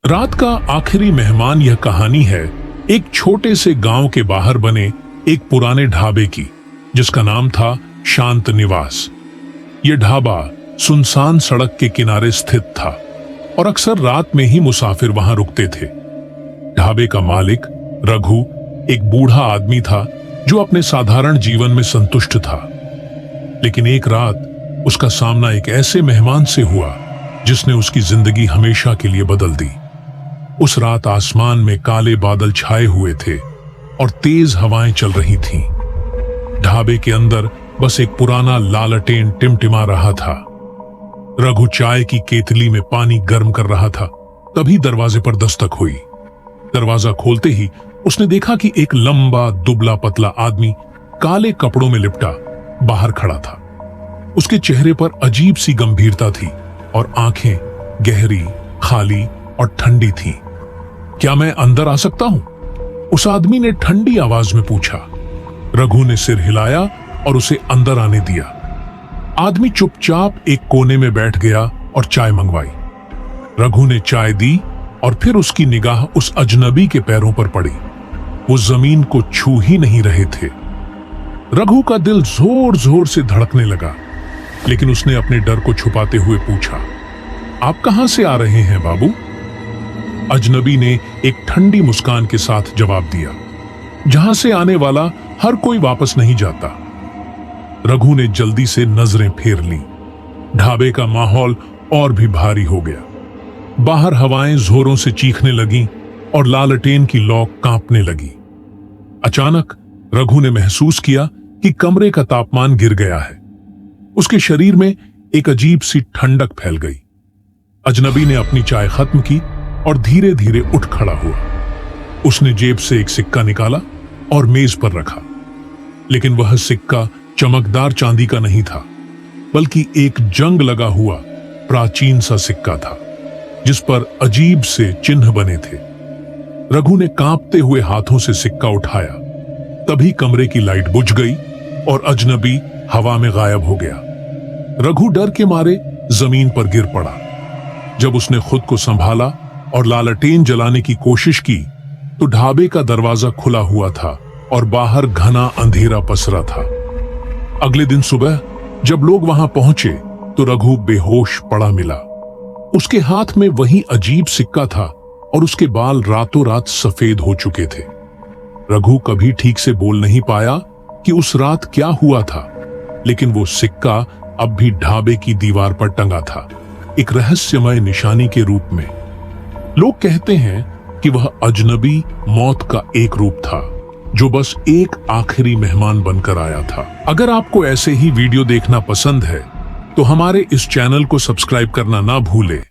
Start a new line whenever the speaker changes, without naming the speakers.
रात का आखिरी मेहमान यह कहानी है एक छोटे से गांव के बाहर बने एक पुराने ढाबे की, जिसका नाम था शांत निवास। यह ढाबा सुनसान सड़क के किनारे स्थित था और अक्सर रात में ही मुसाफिर वहां रुकते थे। ढाबे का मालिक रघु एक बूढ़ा आदमी था जो अपने साधारण जीवन में संतुष्ट था। लेकिन एक रात उसका सामना एक ऐसे मेहमान से हुआ जिसने उसकी जिंदगी हमेशा के लिए बदल दी। उस रात आसमान में काले बादल छाए हुए थे और तेज हवाएं चल रही थीं। ढाबे के अंदर बस एक पुराना लालटेन टिमटिमा रहा था। रघु चाय की केतली में पानी गर्म कर रहा था, तभी दरवाजे पर दस्तक हुई। दरवाजा खोलते ही उसने देखा कि एक लंबा दुबला पतला आदमी काले कपड़ों में लिपटा बाहर खड़ा था। उसके चेहरे पर अजीब सी गंभीरता थी और आंखें गहरी, खाली और ठंडी थीं। क्या मैं अंदर आ सकता हूं? उस आदमी ने ठंडी आवाज में पूछा। रघु ने सिर हिलाया और उसे अंदर आने दिया। आदमी चुपचाप एक कोने में बैठ गया और चाय मंगवाई। रघु ने चाय दी और फिर उसकी निगाह उस अजनबी के पैरों पर पड़ी। वो जमीन को छू ही नहीं रहे थे। रघु का दिल जोर जोर से धड़कने लगा, लेकिन उसने अपने डर को छुपाते हुए पूछा, आप कहां से आ रहे हैं बाबू? अजनबी ने एक ठंडी मुस्कान के साथ जवाब दिया, जहां से आने वाला हर कोई वापस नहीं जाता। रघु ने जल्दी से नजरें फेर लीं। ढाबे का माहौल और भी भारी हो गया। बाहर हवाएं जोरों से चीखने लगीं और लालटेन की लौ कांपने लगी। अचानक रघु ने महसूस किया कि कमरे का तापमान गिर गया है। उसके शरीर में एक अजीब सी ठंडक फैल गई। अजनबी ने अपनी चाय खत्म की और धीरे धीरे उठ खड़ा हुआ। उसने जेब से एक सिक्का निकाला और मेज पर रखा, लेकिन वह सिक्का चमकदार चांदी का नहीं था, बल्कि एक जंग लगा हुआ प्राचीन सा सिक्का था, जिस पर अजीब से चिन्ह बने थे। रघु ने कांपते हुए हाथों से सिक्का उठाया। तभी कमरे की लाइट बुझ गई और अजनबी हवा में गायब हो गया। रघु डर के मारे जमीन पर गिर पड़ा। जब उसने खुद को संभाला और लालटेन जलाने की कोशिश की, तो ढाबे का दरवाजा खुला हुआ था और बाहर घना अंधेरा पसरा था। अगले दिन सुबह जब लोग वहां पहुंचे, तो रघु बेहोश पड़ा मिला। उसके हाथ में वही अजीब सिक्का था और उसके बाल रातों रात सफेद हो चुके थे। रघु कभी ठीक से बोल नहीं पाया कि उस रात क्या हुआ था, लेकिन वो सिक्का अब भी ढाबे की दीवार पर टंगा था, एक रहस्यमय निशानी के रूप में। लोग कहते हैं कि वह अजनबी मौत का एक रूप था, जो बस एक आखिरी मेहमान बनकर आया था। अगर आपको ऐसे ही वीडियो देखना पसंद है, तो हमारे इस चैनल को सब्सक्राइब करना ना भूलें।